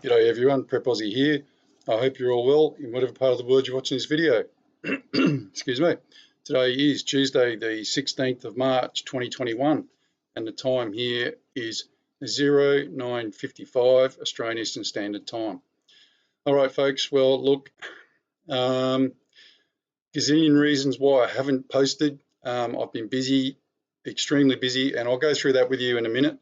G'day everyone, Prep Aussie here. I hope you're all well in whatever part of the world you're watching this video. Excuse me. Today is Tuesday the 16th of March 2021 and the time here is 09:55 Australian Eastern Standard Time. Alright folks, well look, gazillion reasons why I haven't posted. I've been busy, extremely busy, and I'll go through that with you in a minute.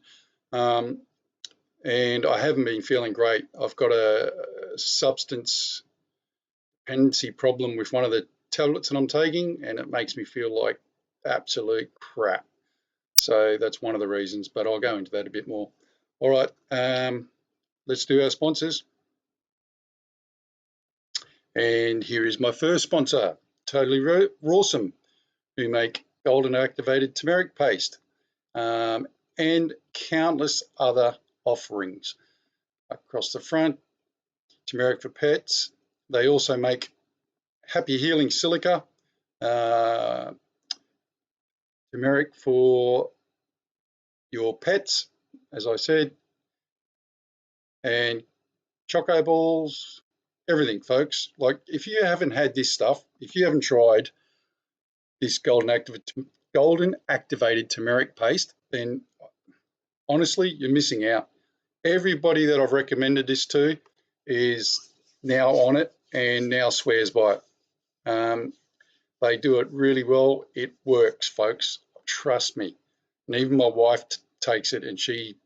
And I haven't been feeling great. I've got a substance dependency problem with one of the tablets that I'm taking, and it makes me feel like absolute crap. So that's one of the reasons, but I'll go into that a bit more. All right, let's do our sponsors. And here is my first sponsor, Totally Rawsome, who make golden activated turmeric paste and countless other offerings. Across the front, turmeric for pets. They also make happy healing silica, turmeric for your pets, as I said, and choco balls, everything, folks. Like, if you haven't had this stuff, if you haven't tried this golden activated turmeric paste, then honestly, you're missing out. Everybody that I've recommended this to is now on it and now swears by it. They do it really well. It works, folks. Trust me. And even my wife takes it and she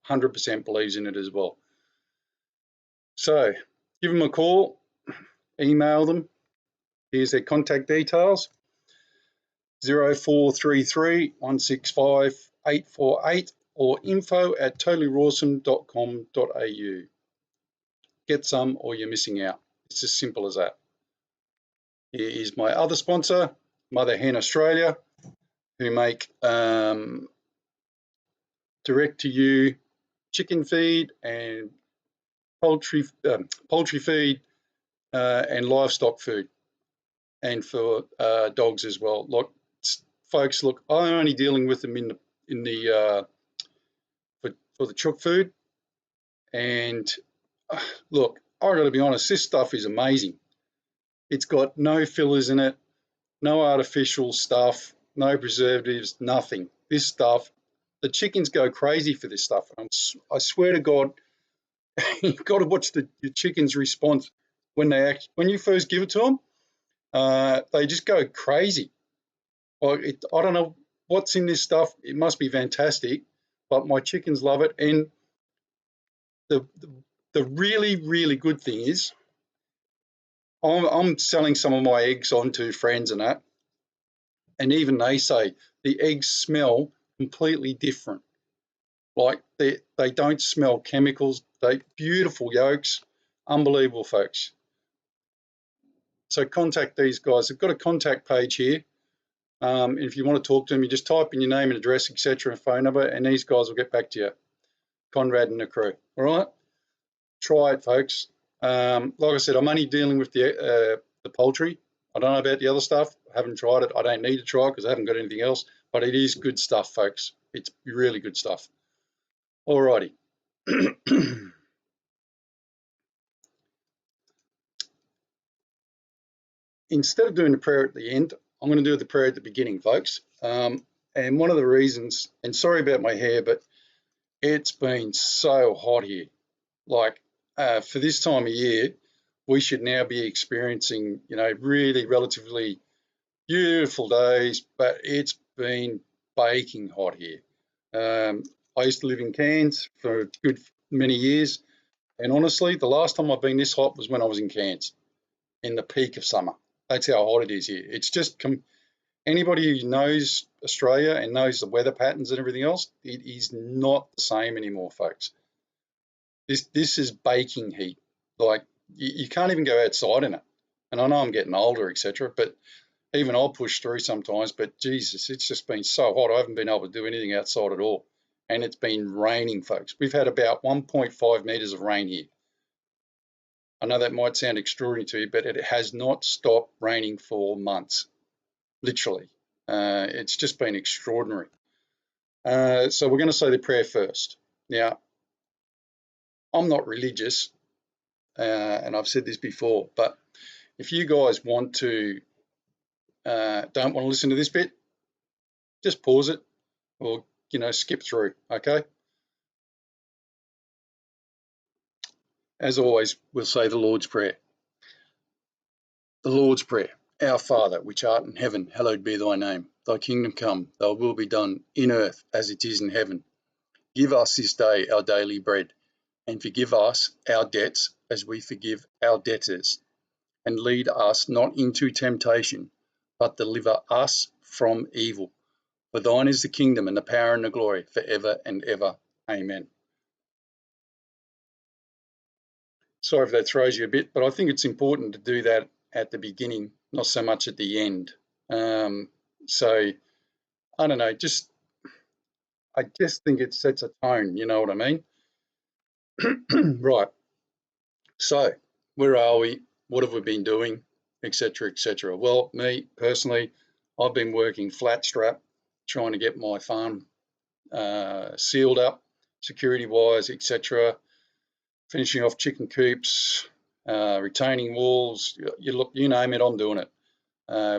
100% believes in it as well. So give them a call, email them. Here's their contact details: 0433 165 848 or info@totallyrawsome.com.au. Get some or you're missing out. It's as simple as that. Here is my other sponsor, Mother Hen Australia, who make direct-to-you chicken feed and poultry feed and livestock food, and for dogs as well. Look, folks, look, I'm only dealing with them for the chook food, and look, I got to be honest, this stuff is amazing. It's got no fillers in it, no artificial stuff, no preservatives, nothing. This stuff, the chickens go crazy for this stuff. I swear to God, you've got to watch your chickens' response when you first give it to them. They just go crazy. I don't know what's in this stuff. It must be fantastic, but my chickens love it. And the really, really good thing is, I'm selling some of my eggs on to friends and that, and even they say the eggs smell completely different. Like they don't smell chemicals. They beautiful yolks, unbelievable, folks. So contact these guys. They've got a contact page here. If you want to talk to them, you just type in your name and address, etc., and phone number, and these guys will get back to you. Conrad and the crew. All right, try it, folks. Like I said, I'm only dealing with the poultry. I don't know about the other stuff. I haven't tried it. I don't need to try it because I haven't got anything else. But it is good stuff, folks. It's really good stuff. All righty. Instead of doing the prayer at the end, I'm going to do the prayer at the beginning, folks. And one of the reasons, and sorry about my hair, but it's been so hot here. Like for this time of year, we should now be experiencing, really relatively beautiful days, but it's been baking hot here. I used to live in Cairns for a good many years, and honestly, the last time I've been this hot was when I was in Cairns, in the peak of summer. That's how hot it is here. It's just anybody who knows Australia and knows the weather patterns and everything else, it is not the same anymore, folks. This is baking heat. Like you can't even go outside in it. And I know I'm getting older, etc., but even I'll push through sometimes. But Jesus, it's just been so hot. I haven't been able to do anything outside at all. And it's been raining, folks. We've had about 1.5 meters of rain here. I know that might sound extraordinary to you, but it has not stopped raining for months, literally. It's just been extraordinary. So we're going to say the prayer first. Now, I'm not religious, and I've said this before, but if you guys want to, don't want to listen to this bit, just pause it or, skip through, okay? As always, we'll say the Lord's Prayer. The Lord's Prayer. Our Father, which art in heaven, hallowed be thy name. Thy kingdom come, thy will be done in earth as it is in heaven. Give us this day our daily bread, and forgive us our debts as we forgive our debtors. And lead us not into temptation, but deliver us from evil. For thine is the kingdom and the power and the glory forever and ever. Amen. Sorry if that throws you a bit, but I think it's important to do that at the beginning, not so much at the end. So I don't know, I just think it sets a tone, you know what I mean? Right. So where are we? What have we been doing? Etc. etc. Well, me personally, I've been working flat strap, trying to get my farm sealed up, security wise, etc. Finishing off chicken coops, retaining walls. You name it, I'm doing it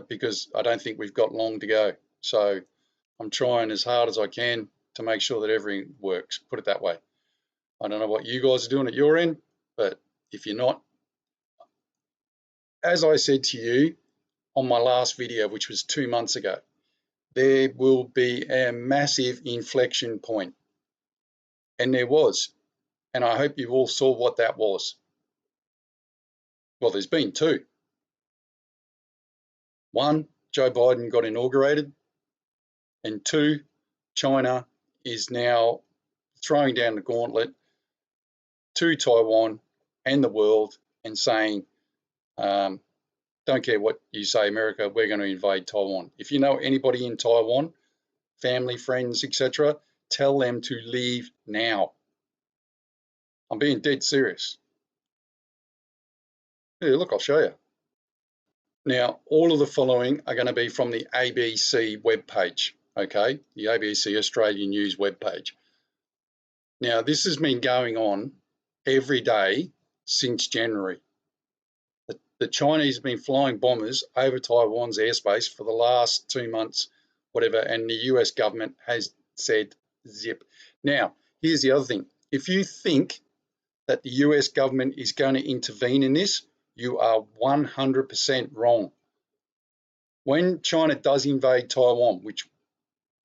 because I don't think we've got long to go. So I'm trying as hard as I can to make sure that everything works. Put it that way. I don't know what you guys are doing at your end, but if you're not, as I said to you on my last video, which was 2 months ago, there will be a massive inflection point. And there was. And I hope you all saw what that was. Well, there's been two. One, Joe Biden got inaugurated. And two, China is now throwing down the gauntlet to Taiwan and the world and saying, don't care what you say, America, we're going to invade Taiwan. If you know anybody in Taiwan, family, friends, etc., tell them to leave now. I'm being dead serious. Yeah, look, I'll show you. Now, all of the following are going to be from the ABC webpage, okay? The ABC Australian News webpage. Now, this has been going on every day since January. The Chinese have been flying bombers over Taiwan's airspace for the last 2 months, whatever, and the US government has said zip. Now, here's the other thing. If you think that the US government is going to intervene in this, you are 100% wrong. When China does invade Taiwan, which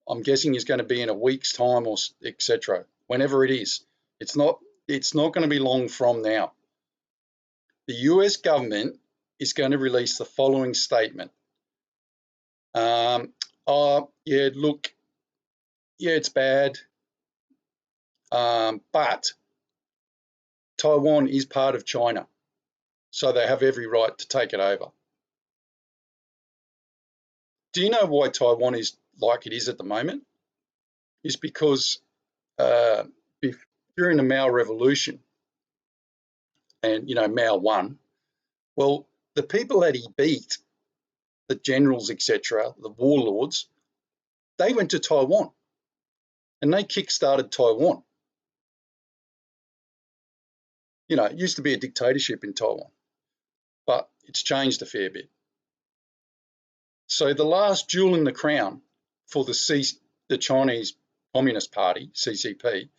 I'm guessing is going to be in a week's time or etc., whenever it is, it's not going to be long from now. The US government is going to release the following statement. Yeah, look, yeah, it's bad, but Taiwan is part of China, so they have every right to take it over. Do you know why Taiwan is like it is at the moment? It's because during the Mao Revolution, and Mao won. Well, the people that he beat, the generals, etc., the warlords, they went to Taiwan, and they kick-started Taiwan. It used to be a dictatorship in Taiwan, but it's changed a fair bit. So the last jewel in the crown for the Chinese Communist Party, CCP,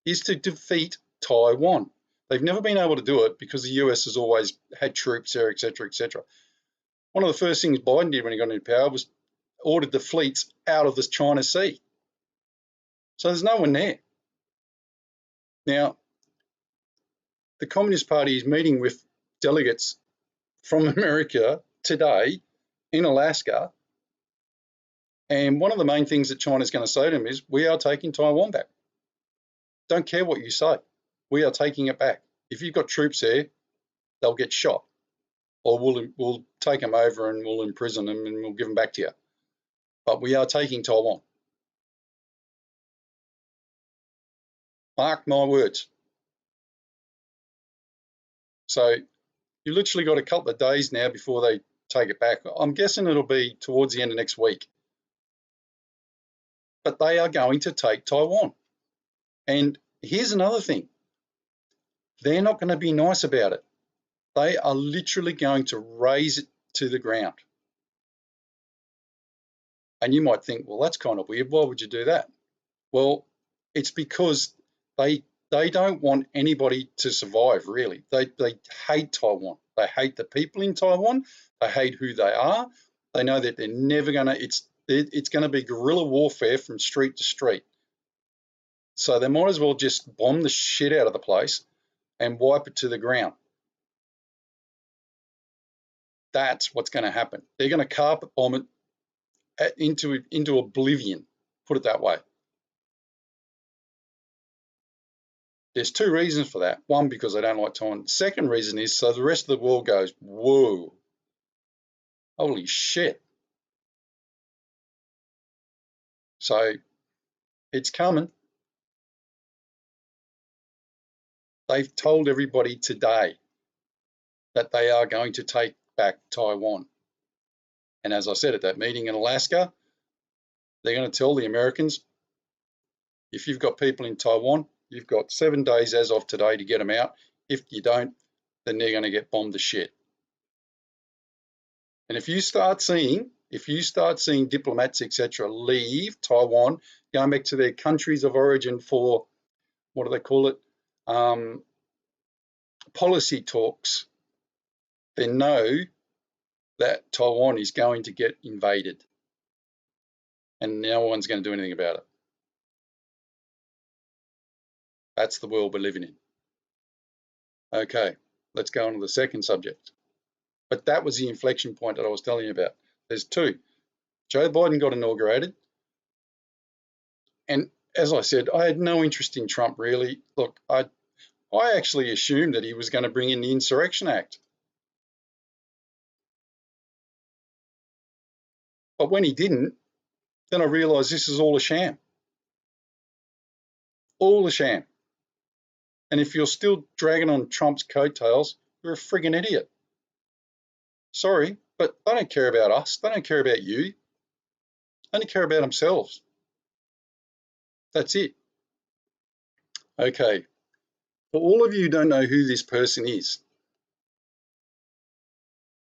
is to defeat Taiwan. They've never been able to do it because the US has always had troops there, etc., etc. One of the first things Biden did when he got into power was ordered the fleets out of the China Sea. So there's no one there. Now, the Communist Party is meeting with delegates from America today in Alaska. And one of the main things that China's going to say to them is, we are taking Taiwan back. Don't care what you say. We are taking it back. If you've got troops there, they'll get shot. Or we'll take them over and we'll imprison them and we'll give them back to you. But we are taking Taiwan. Mark my words. So you literally got a couple of days now before they take it back. I'm guessing it'll be towards the end of next week. But they are going to take Taiwan. And here's another thing. they're not going to be nice about it. They are literally going to raze it to the ground. And you might think, well, that's kind of weird. Why would you do that? Well, it's because they don't want anybody to survive, really. They hate Taiwan. They hate the people in Taiwan. They hate who they are. They know that they're never going to, it's going to be guerrilla warfare from street to street. So they might as well just bomb the shit out of the place and wipe it to the ground. That's what's going to happen. They're going to carpet bomb it into oblivion, put it that way. There's two reasons for that. One, because they don't like Taiwan. Second reason is so the rest of the world goes, whoa, holy shit. So it's coming. They've told everybody today that they are going to take back Taiwan. And as I said at that meeting in Alaska, they're going to tell the Americans, if you've got people in Taiwan, you've got 7 days as of today to get them out. If you don't, then they're going to get bombed to shit. And if you start seeing diplomats, etc., leave Taiwan, going back to their countries of origin for, what do they call it, policy talks, then know that Taiwan is going to get invaded. And no one's going to do anything about it. That's the world we're living in. Okay, let's go on to the second subject. But that was the inflection point that I was telling you about. There's two. Joe Biden got inaugurated. And as I said, I had no interest in Trump, really. Look, I actually assumed that he was going to bring in the Insurrection Act. But when he didn't, then I realised this is all a sham. All a sham. And if you're still dragging on Trump's coattails, you're a friggin' idiot. Sorry, but they don't care about us. They don't care about you. They only care about themselves. That's it. Okay. For all of you who don't know who this person is,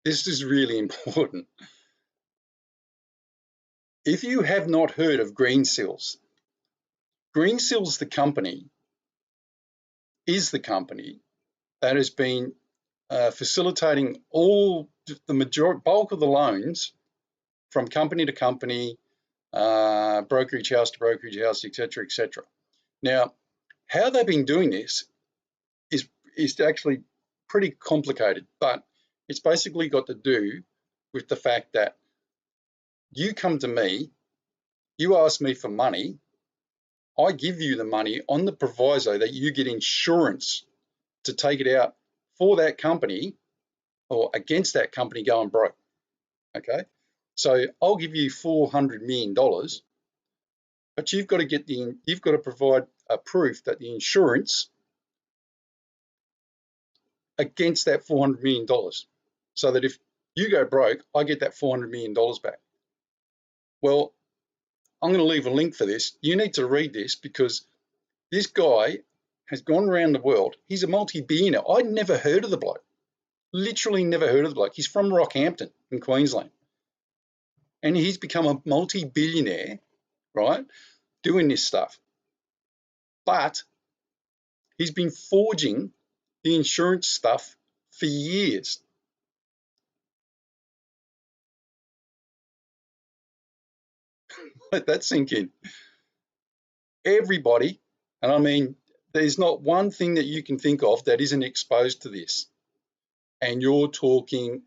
this is really important. If you have not heard of Greensill the company, is the company that has been facilitating all the bulk of the loans from company to company, brokerage house to brokerage house, etc., etc. Now, how they've been doing this is actually pretty complicated, but it's basically got to do with the fact that you come to me, you ask me for money, I give you the money on the proviso that you get insurance to take it out for that company or against that company going broke. Okay, so I'll give you $400 million, but you've got to provide a proof that the insurance against that $400 million, so that if you go broke, I get that $400 million back. Well, I'm going to leave a link for this. You need to read this because this guy has gone around the world. He's a multi-billionaire. I'd never heard of the bloke. Literally never heard of the bloke. He's from Rockhampton in Queensland. And he's become a multi-billionaire, right, doing this stuff. But he's been forging the insurance stuff for years. Let that sink in. Everybody, and I mean, there's not one thing that you can think of that isn't exposed to this. And you're talking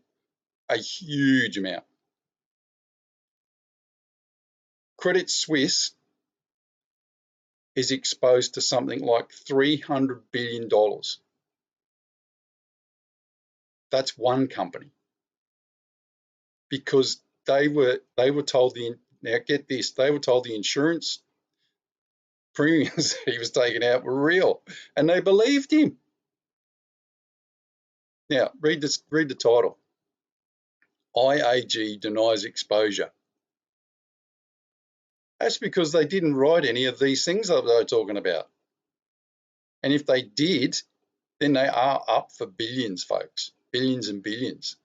a huge amount. Credit Suisse is exposed to something like $300 billion. That's one company. Because they were told now get this, they were told the insurance premiums he was taking out were real, and they believed him. Now read the title. IAG denies exposure. That's because they didn't write any of these things that they were talking about. And if they did, then they are up for billions, folks, billions and billions.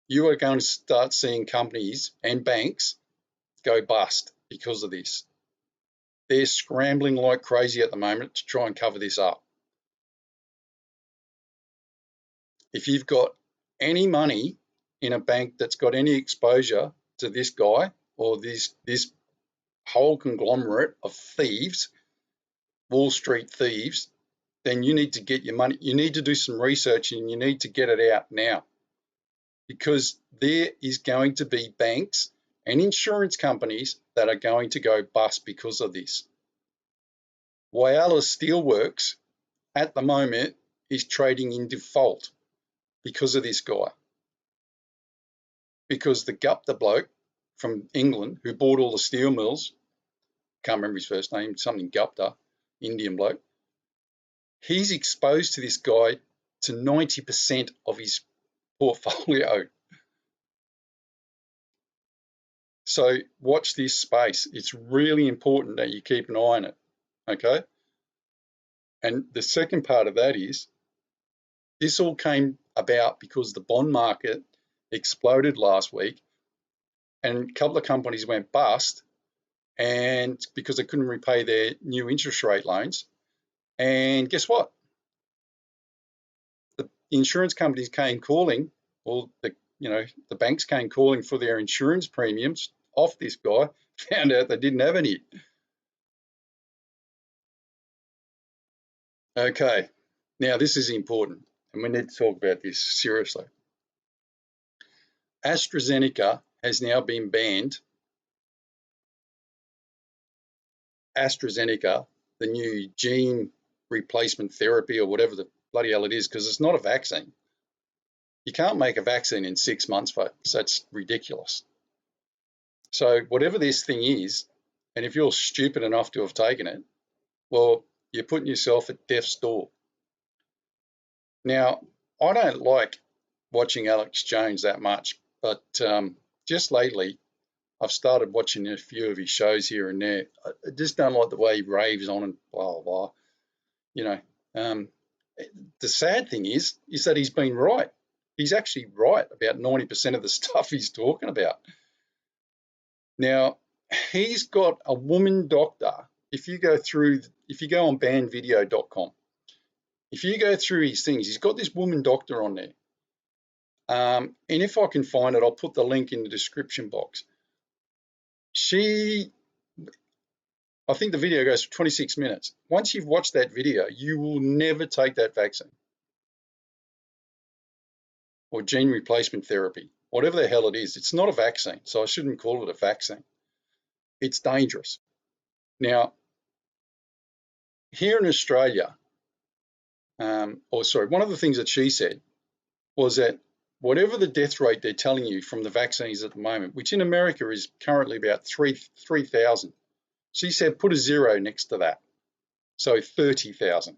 You are going to start seeing companies and banks go bust because of this. They're scrambling like crazy at the moment to try and cover this up. If you've got any money in a bank that's got any exposure to this guy or this whole conglomerate of thieves, Wall Street thieves, then you need to get your money. You need to do some research and you need to get it out now, because there is going to be banks and insurance companies that are going to go bust because of this. Whyalla Steelworks at the moment is trading in default because of this guy. Because the Gupta bloke from England who bought all the steel mills, can't remember his first name, something Gupta, Indian bloke, he's exposed to this guy to 90% of his portfolio. So watch this space. It's really important that you keep an eye on it, okay? And the second part of that is, this all came about because the bond market exploded last week and a couple of companies went bust, and because they couldn't repay their new interest rate loans. And guess what? The insurance companies came calling, or the banks came calling for their insurance premiums off this guy, found out they didn't have any. Okay, now this is important, and we need to talk about this seriously. AstraZeneca has now been banned. AstraZeneca, the new gene replacement therapy or whatever the bloody hell it is, because it's not a vaccine. You can't make a vaccine in 6 months, folks. That's ridiculous. So whatever this thing is, and if you're stupid enough to have taken it, well, you're putting yourself at death's door. Now, I don't like watching Alex Jones that much, but just lately, I've started watching a few of his shows here and there. I just don't like the way he raves on and blah, blah, blah. You know, the sad thing is that he's been right. He's actually right about 90% of the stuff he's talking about. Now, he's got a woman doctor. If you go on bandvideo.com, if you go through his things, he's got this woman doctor on there. And if I can find it, I'll put the link in the description box. I think the video goes for 26 minutes. Once you've watched that video, you will never take that vaccine or gene replacement therapy, whatever the hell it is. It's not a vaccine, so I shouldn't call it a vaccine. It's dangerous. Now, here in Australia, one of the things that she said was that whatever the death rate they're telling you from the vaccines at the moment, which in America is currently about 3,000, she said put a zero next to that, so 30,000.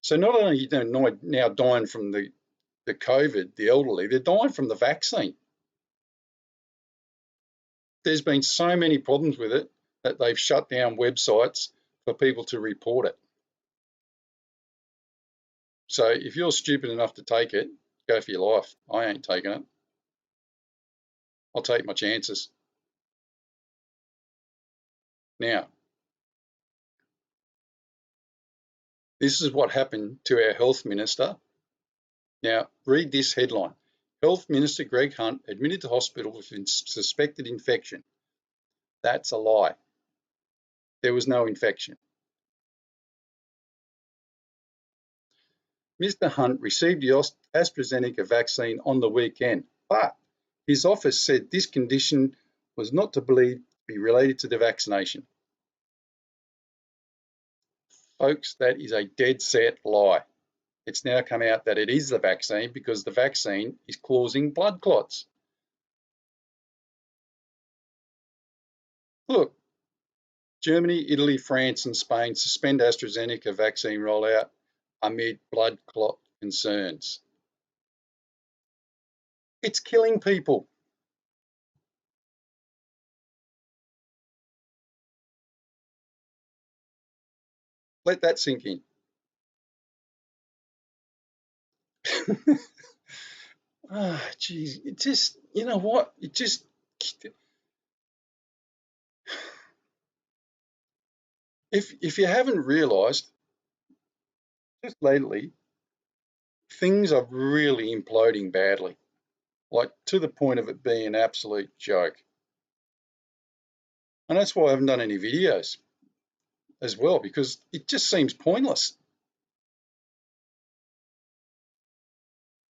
So not only are they now dying from the COVID, the elderly, they're dying from the vaccine. There's been so many problems with it that they've shut down websites for people to report it. So if you're stupid enough to take it, go for your life. I ain't taking it. I'll take my chances. Now, this is what happened to our health minister. Now, read this headline. Health Minister Greg Hunt admitted to hospital with suspected infection. That's a lie. There was no infection. Mr. Hunt received the AstraZeneca vaccine on the weekend, but his office said this condition was not to be related to the vaccination. Folks, that is a dead set lie. It's now come out that it is the vaccine because the vaccine is causing blood clots. Look, Germany, Italy, France and Spain suspend AstraZeneca vaccine rollout amid blood clot concerns. It's killing people. Let that sink in. Ah, geez, it just, you know what? It just, if you haven't realised, just lately, things are really imploding badly, like to the point of it being an absolute joke. And that's why I haven't done any videos as well, because it just seems pointless.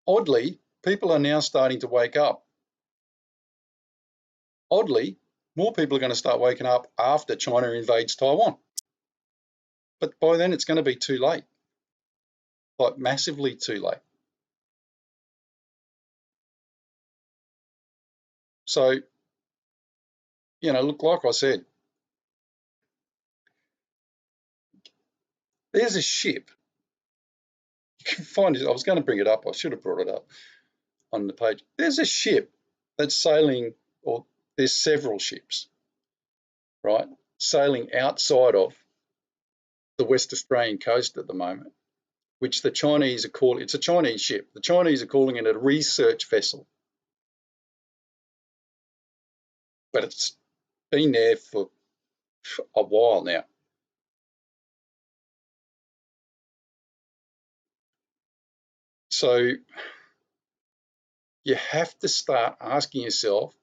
Oddly, people are now starting to wake up. Oddly, more people are going to start waking up after China invades Taiwan. But by then it's going to be too late, like massively too late. So, look, like I said, there's a ship. You can find it. I was going to bring it up. I should have brought it up on the page. There's a ship that's sailing, or there's several ships, right, sailing outside of the West Australian coast at the moment, which the Chinese are calling, it's a Chinese ship. The Chinese are calling it a research vessel, but it's been there for a while now. So you have to start asking yourself,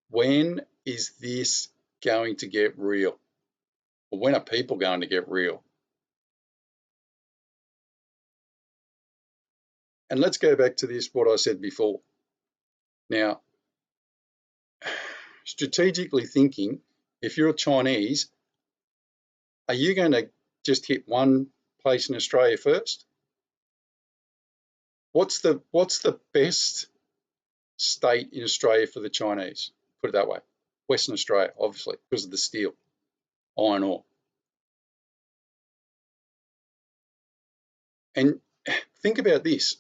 when is this going to get real? Or when are people going to get real? And let's go back to this, what I said before. Now, strategically thinking, if you're Chinese, are you going to just hit one place in Australia first? What's the best state in Australia for the Chinese? Put it that way. Western Australia, obviously, because of the steel, iron ore. And think about this.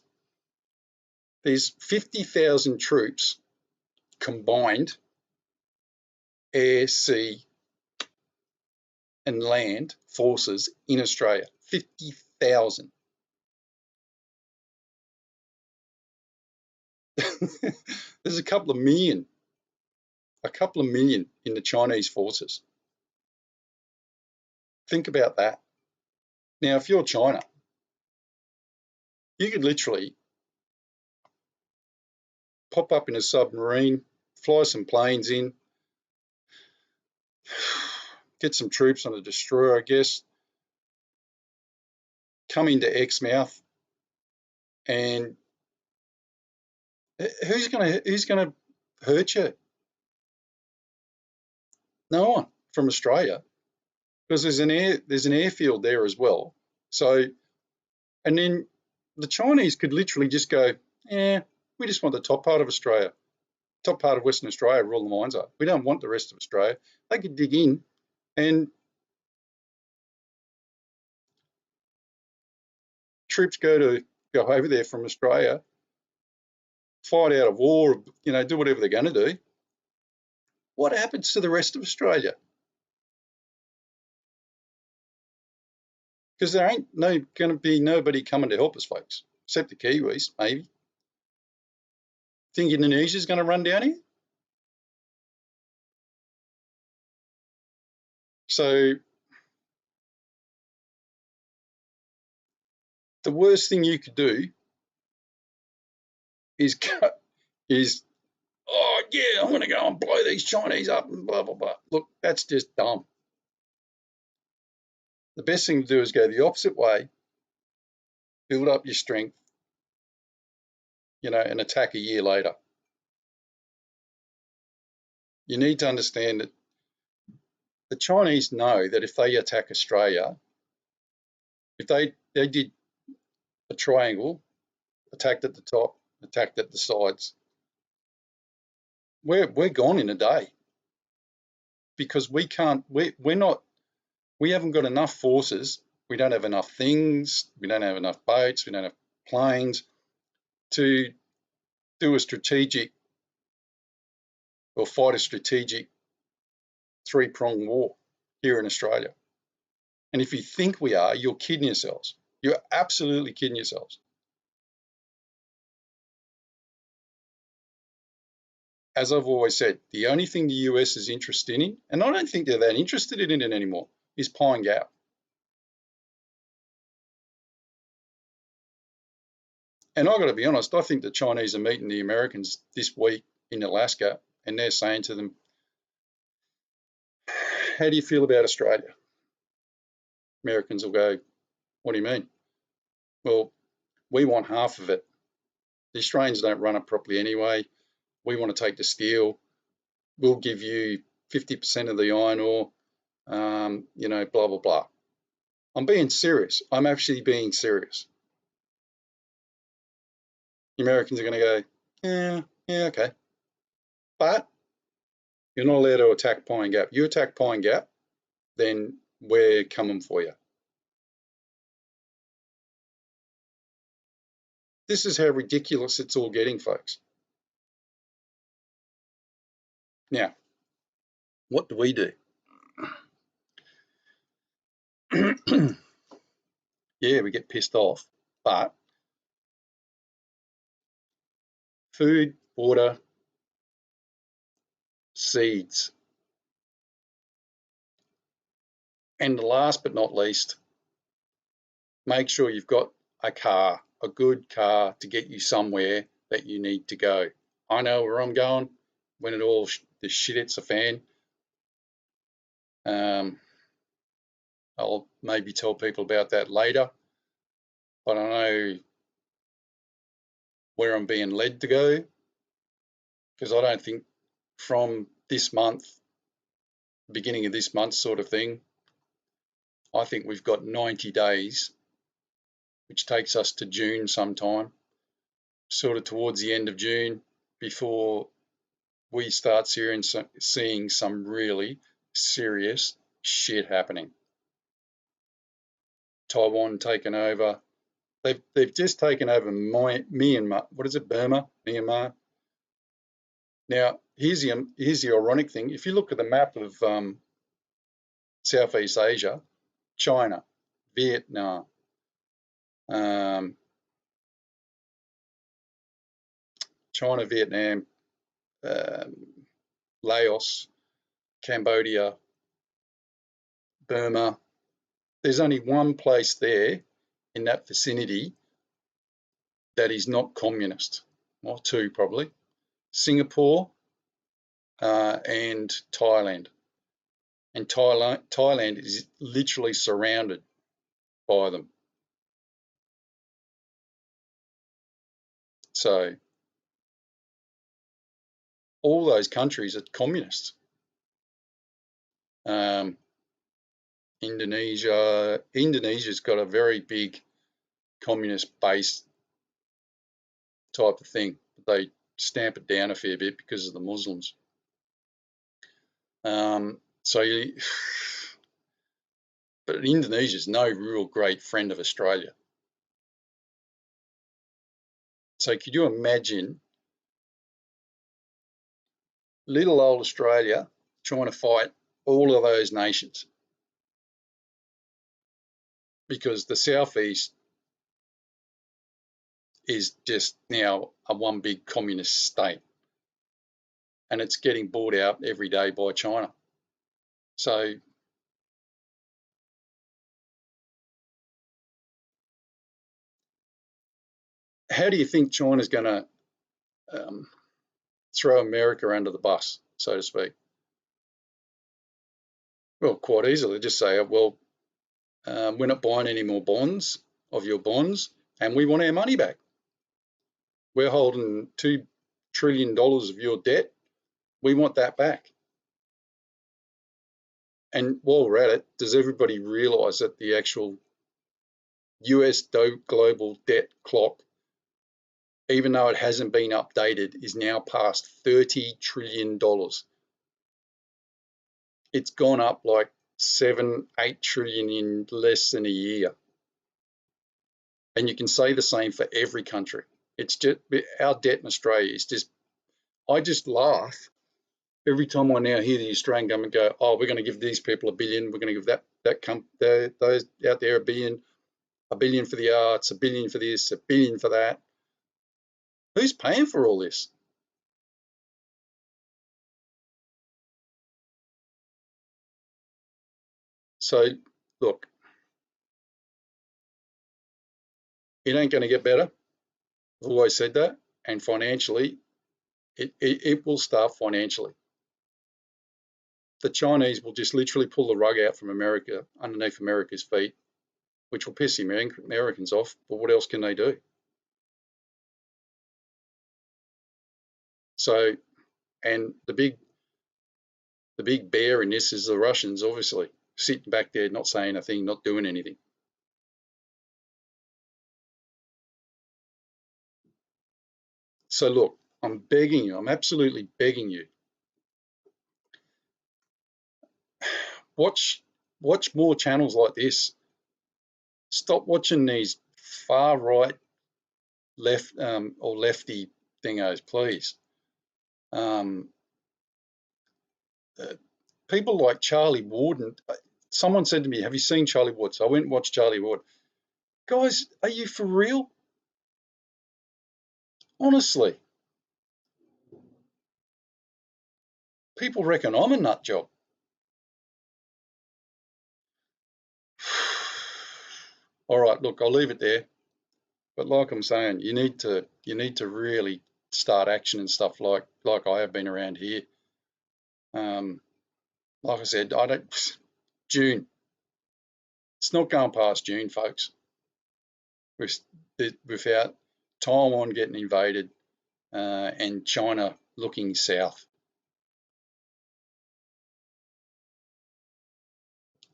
There's 50,000 troops combined, air, sea, and land forces in Australia. 50,000. There's a couple of million in the Chinese forces. Think about that. Now, if you're China, you could literally pop up in a submarine, fly some planes in, get some troops on a destroyer, I guess, come into Exmouth, and who's gonna hurt you? No one from Australia, because there's an airfield there as well. So, and then the Chinese could literally just go, yeah, we just want the top part of Australia, top part of Western Australia, where all the mines are. We don't want the rest of Australia. They could dig in, and troops go over there from Australia, fight out a war, do whatever they're going to do. What happens to the rest of Australia? Because there ain't going to be nobody coming to help us, folks, except the Kiwis, maybe. Think Indonesia's going to run down here? So the worst thing you could do is oh yeah, I'm going to go and blow these Chinese up and blah blah blah. Look, that's just dumb. The best thing to do is go the opposite way, build up your strength, and attack a year later. You need to understand that the Chinese know that if they attack Australia, if they did a triangle, attacked at the top, attacked at the sides, we're gone in a day, because we haven't got enough forces, we don't have enough things, we don't have enough boats, we don't have planes to do a strategic or fight a strategic three-pronged war here in Australia. And if you think we are, you're kidding yourselves. You're absolutely kidding yourselves. As I've always said, the only thing the US is interested in, and I don't think they're that interested in it anymore, is Pine Gap. And I've got to be honest, I think the Chinese are meeting the Americans this week in Alaska, and they're saying to them, how do you feel about Australia? Americans will go, what do you mean? Well, we want half of it. The Australians don't run it properly anyway. We want to take the steel. We'll give you 50% of the iron ore, blah, blah, blah. I'm being serious. I'm actually being serious. The Americans are going to go, yeah, okay. But you're not allowed to attack Pine Gap. You attack Pine Gap, then we're coming for you. This is how ridiculous it's all getting, folks. Now, what do we do? Yeah, we get pissed off, but food, water, seeds, and last but not least, make sure you've got a car, a good car to get you somewhere that you need to go. I know where I'm going when the shit hits the fan. I'll maybe tell people about that later, but I know where I'm being led to go, because I don't think from this month, beginning of this month sort of thing, I think we've got 90 days, which takes us to June sometime, sort of towards the end of June, before we start seeing some really serious shit happening. Taiwan taken over. They've just taken over Myanmar. What is it? Burma? Myanmar? Now, here's the ironic thing. If you look at the map of Southeast Asia, China, Vietnam, China, Vietnam, Laos, Cambodia, Burma. There's only one place there in that vicinity that is not communist, or two probably, Singapore and Thailand. And Thailand is literally surrounded by them. So all those countries are communist. Indonesia's got a very big communist base type of thing. They stamp it down a fair bit because of the Muslims. But Indonesia's no real great friend of Australia. So could you imagine little old Australia trying to fight all of those nations? Because the Southeast is just now a one big communist state, and it's getting bought out every day by China. So how do you think China's going to throw America under the bus, so to speak? Well, quite easily. Just say, well, we're not buying any more bonds of your bonds, and we want our money back. We're holding $2 trillion of your debt. We want that back. And while we're at it, does everybody realise that the actual US global debt clock, even though it hasn't been updated, is now past $30 trillion? It's gone up like 7-8 trillion in less than a year. And you can say the same for every country. It's just our debt in Australia is just, I just laugh Every time I now hear the Australian government go, oh, we're going to give these people $1 billion, we're going to give those out there $1 billion for the arts, $1 billion for this, $1 billion for that. Who's paying for all this? So, look, it ain't going to get better. I've always said that. And financially, it will start financially. The Chinese will just literally pull the rug out from America, underneath America's feet, which will piss the Americans off. But what else can they do? So, and the big bear in this is the Russians, obviously, sitting back there, not saying a thing, not doing anything. So look, I'm begging you, I'm absolutely begging you, watch more channels like this. Stop watching these far right, left or lefty thingos, please. Um, uh, People like Charlie Ward, and someone said to me, have you seen Charlie Ward? So I went and watched Charlie Ward. Guys, are you for real? Honestly, people reckon I'm a nut job. All right, look, I'll leave it there. But like I'm saying, you need to really start action and stuff like I have been around here. Like I said, I don't June. It's not going past June, folks. Without Taiwan getting invaded and China looking south.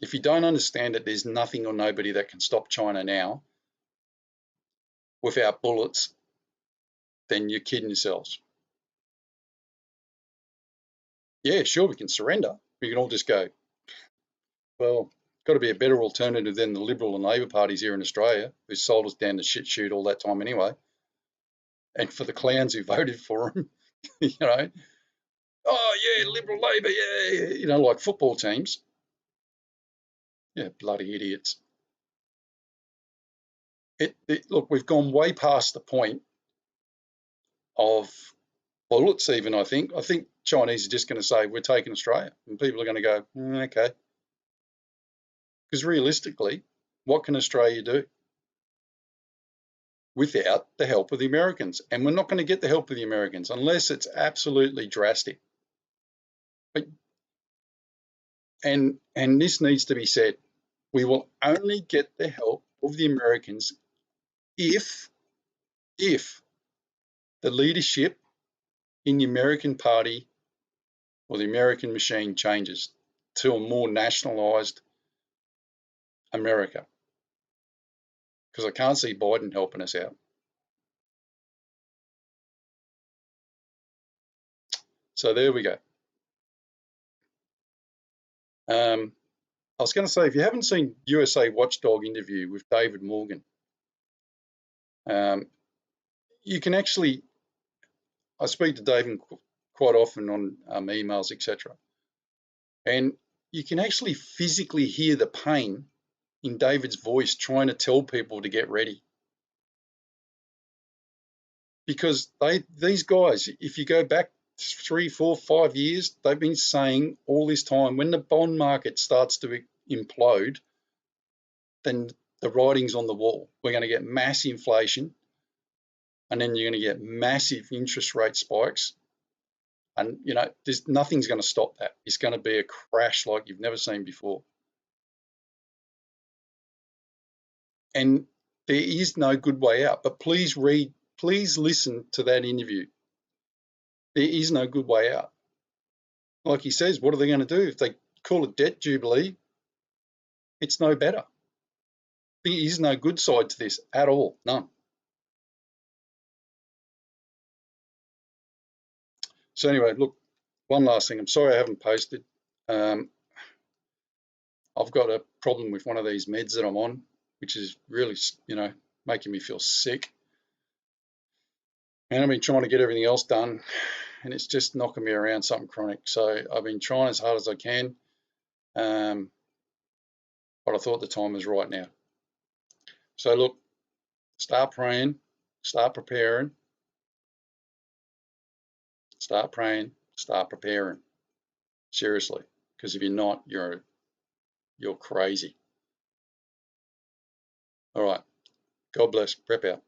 If you don't understand that there's nothing or nobody that can stop China now without bullets, then you're kidding yourselves. Yeah, sure, we can surrender. We can all just go, well, got to be a better alternative than the Liberal and Labor parties here in Australia, who sold us down the shit chute all that time anyway. And for the clowns who voted for them, you know, oh yeah, Liberal, Labor, yeah, you know, like football teams. Yeah, bloody idiots. Look, we've gone way past the point of bullets even, I think. I think Chinese are just going to say, we're taking Australia. And people are going to go, okay. Because realistically, what can Australia do without the help of the Americans? And we're not going to get the help of the Americans unless it's absolutely drastic. But, and this needs to be said, we will only get the help of the Americans if the leadership in the American party or the American machine changes to a more nationalised America. Because I can't see Biden helping us out. So there we go. I was going to say, if you haven't seen USA Watchdog interview with David Morgan, you can actually, I speak to David quite often on emails, etc. And you can actually physically hear the pain in David's voice trying to tell people to get ready. Because these guys, if you go back 3, 4, 5 years, they've been saying all this time, when the bond market starts to implode, then the writing's on the wall. We're going to get mass inflation, and then you're going to get massive interest rate spikes. And, you know, nothing's going to stop that. It's going to be a crash like you've never seen before. And there is no good way out. But please listen to that interview. There is no good way out. Like he says, what are they going to do? If they call it debt jubilee, it's no better. There is no good side to this at all, none. So anyway, look, one last thing. I'm sorry I haven't posted. I've got a problem with one of these meds that I'm on, which is really, you know, making me feel sick. And I've been trying to get everything else done. and it's just knocking me around something chronic. So I've been trying as hard as I can, but I thought the time was right now. So look, start praying, start preparing, start praying, start preparing. Seriously, because if you're not, you're crazy. All right. God bless. Prep out.